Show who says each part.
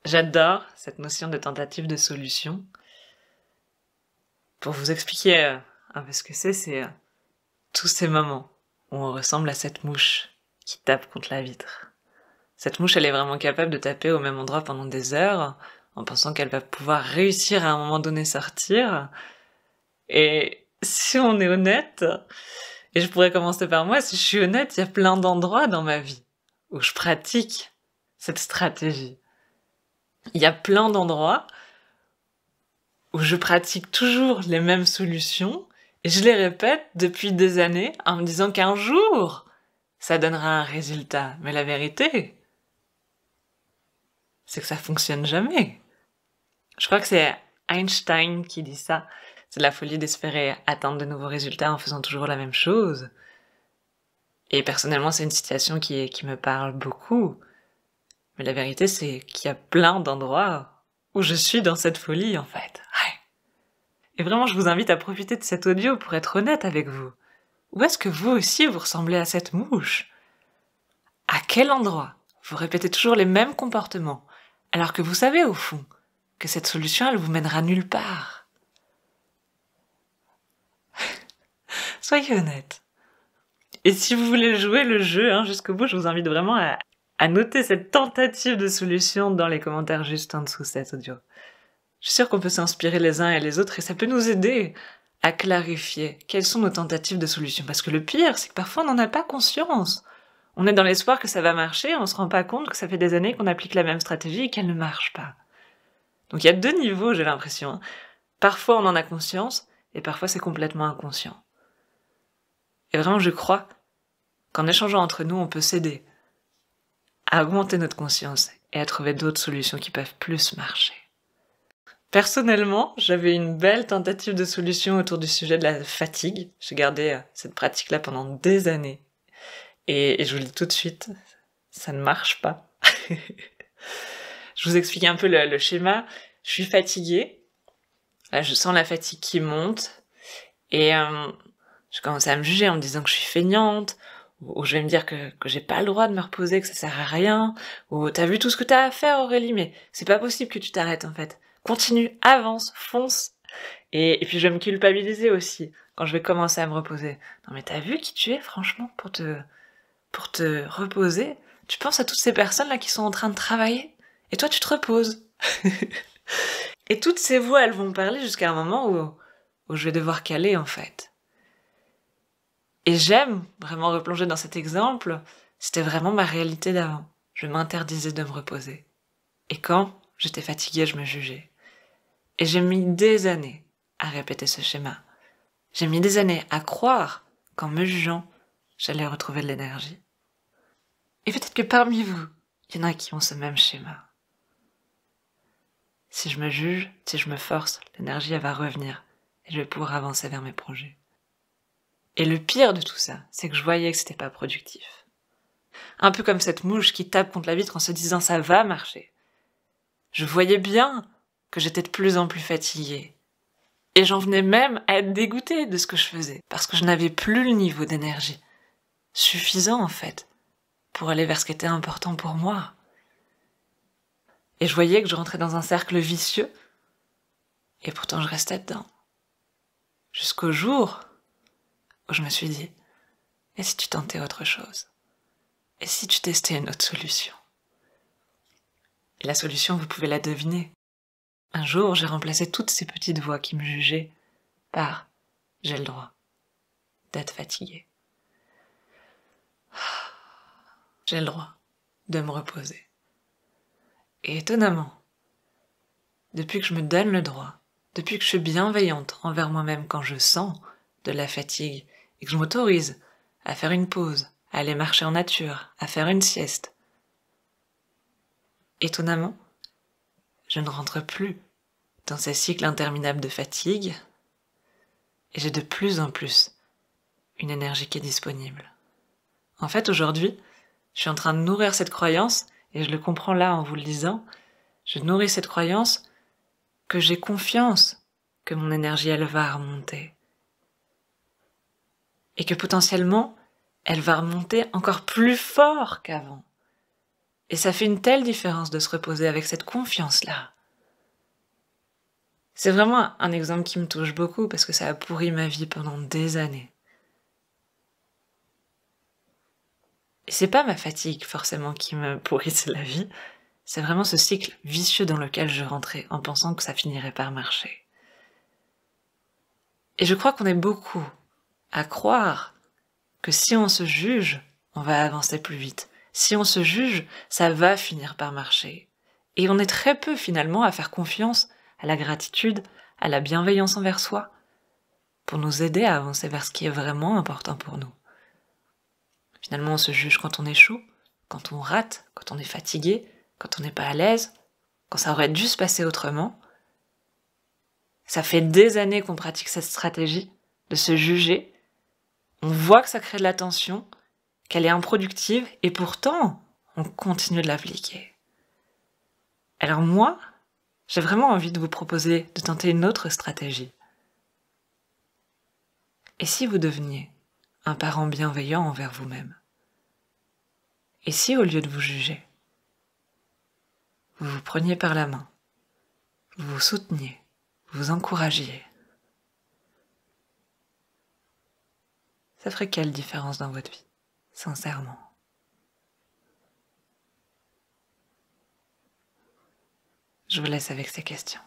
Speaker 1: J'adore cette notion de tentative de solution. Pour vous expliquer un peu ce que c'est tous ces moments où on ressemble à cette mouche qui tape contre la vitre. Cette mouche, elle est vraiment capable de taper au même endroit pendant des heures, en pensant qu'elle va pouvoir réussir à un moment donné sortir. Et si on est honnête, et je pourrais commencer par moi, si je suis honnête, il y a plein d'endroits dans ma vie où je pratique cette stratégie. Il y a plein d'endroits où je pratique toujours les mêmes solutions et je les répète depuis des années en me disant qu'un jour, ça donnera un résultat. Mais la vérité, c'est que ça fonctionne jamais. Je crois que c'est Einstein qui dit ça. C'est la folie d'espérer atteindre de nouveaux résultats en faisant toujours la même chose. Et personnellement, c'est une situation qui me parle beaucoup. Mais la vérité, c'est qu'il y a plein d'endroits où je suis dans cette folie, en fait. Ouais. Et vraiment, je vous invite à profiter de cet audio pour être honnête avec vous. Où est-ce que vous aussi vous ressemblez à cette mouche? À quel endroit vous répétez toujours les mêmes comportements, alors que vous savez au fond que cette solution, elle vous mènera nulle part? Soyez honnête. Et si vous voulez jouer le jeu jusqu'au bout, je vous invite vraiment à noter cette tentative de solution dans les commentaires juste en dessous de cet audio. Je suis sûre qu'on peut s'inspirer les uns et les autres et ça peut nous aider à clarifier quelles sont nos tentatives de solution. Parce que le pire, c'est que parfois on n'en a pas conscience. On est dans l'espoir que ça va marcher, on se rend pas compte que ça fait des années qu'on applique la même stratégie et qu'elle ne marche pas. Donc il y a deux niveaux, j'ai l'impression. Parfois on en a conscience et parfois c'est complètement inconscient. Et vraiment, je crois qu'en échangeant entre nous, on peut s'aider à augmenter notre conscience et à trouver d'autres solutions qui peuvent plus marcher. Personnellement, j'avais une belle tentative de solution autour du sujet de la fatigue. J'ai gardé cette pratique-là pendant des années. Et je vous le dis tout de suite, ça ne marche pas. Je vous explique un peu le schéma. Je suis fatiguée. Là, je sens la fatigue qui monte. Et je commence à me juger en me disant que je suis feignante. Ou je vais me dire que j'ai pas le droit de me reposer, que ça sert à rien. Ou t'as vu tout ce que t'as à faire, Aurélie, mais c'est pas possible que tu t'arrêtes en fait. Continue, avance, fonce. Et puis je vais me culpabiliser aussi quand je vais commencer à me reposer. Non mais t'as vu qui tu es, franchement, pour te reposer? Tu penses à toutes ces personnes là qui sont en train de travailler? Et toi tu te reposes. Et toutes ces voix, elles vont parler jusqu'à un moment où je vais devoir caler en fait. Et j'aime vraiment replonger dans cet exemple, c'était vraiment ma réalité d'avant. Je m'interdisais de me reposer. Et quand j'étais fatiguée, je me jugeais. Et j'ai mis des années à répéter ce schéma. J'ai mis des années à croire qu'en me jugeant, j'allais retrouver de l'énergie. Et peut-être que parmi vous, il y en a qui ont ce même schéma. Si je me juge, si je me force, l'énergie elle va revenir et je vais pouvoir avancer vers mes projets. Et le pire de tout ça, c'est que je voyais que c'était pas productif. Un peu comme cette mouche qui tape contre la vitre en se disant ça va marcher. Je voyais bien que j'étais de plus en plus fatiguée. Et j'en venais même à être dégoûtée de ce que je faisais, parce que je n'avais plus le niveau d'énergie suffisant en fait pour aller vers ce qui était important pour moi. Et je voyais que je rentrais dans un cercle vicieux, et pourtant je restais dedans. Jusqu'au jour où je me suis dit, et si tu tentais autre chose? Et si tu testais une autre solution? Et la solution, vous pouvez la deviner. Un jour, j'ai remplacé toutes ces petites voix qui me jugeaient par « j'ai le droit d'être fatiguée. J'ai le droit de me reposer. » Et étonnamment, depuis que je me donne le droit, depuis que je suis bienveillante envers moi-même quand je sens de la fatigue et que je m'autorise à faire une pause, à aller marcher en nature, à faire une sieste, étonnamment, je ne rentre plus dans ces cycles interminables de fatigue et j'ai de plus en plus une énergie qui est disponible. En fait, aujourd'hui, je suis en train de nourrir cette croyance et je le comprends là en vous le disant, je nourris cette croyance que j'ai confiance que mon énergie, elle va remonter. Et que potentiellement, elle va remonter encore plus fort qu'avant. Et ça fait une telle différence de se reposer avec cette confiance-là. C'est vraiment un exemple qui me touche beaucoup parce que ça a pourri ma vie pendant des années. Et c'est pas ma fatigue forcément qui me pourrissait la vie, c'est vraiment ce cycle vicieux dans lequel je rentrais en pensant que ça finirait par marcher. Et je crois qu'on est beaucoup à croire que si on se juge, on va avancer plus vite. Si on se juge, ça va finir par marcher. Et on est très peu finalement à faire confiance à la gratitude, à la bienveillance envers soi, pour nous aider à avancer vers ce qui est vraiment important pour nous. Finalement, on se juge quand on échoue, quand on rate, quand on est fatigué, quand on n'est pas à l'aise, quand ça aurait dû se passer autrement. Ça fait des années qu'on pratique cette stratégie de se juger. On voit que ça crée de la tension, qu'elle est improductive, et pourtant, on continue de l'appliquer. Alors moi, j'ai vraiment envie de vous proposer de tenter une autre stratégie. Et si vous deveniez un parent bienveillant envers vous-même? Et si, au lieu de vous juger, vous vous preniez par la main, vous vous souteniez, vous encouragiez? Ça ferait quelle différence dans votre vie, sincèrement? Je vous laisse avec ces questions.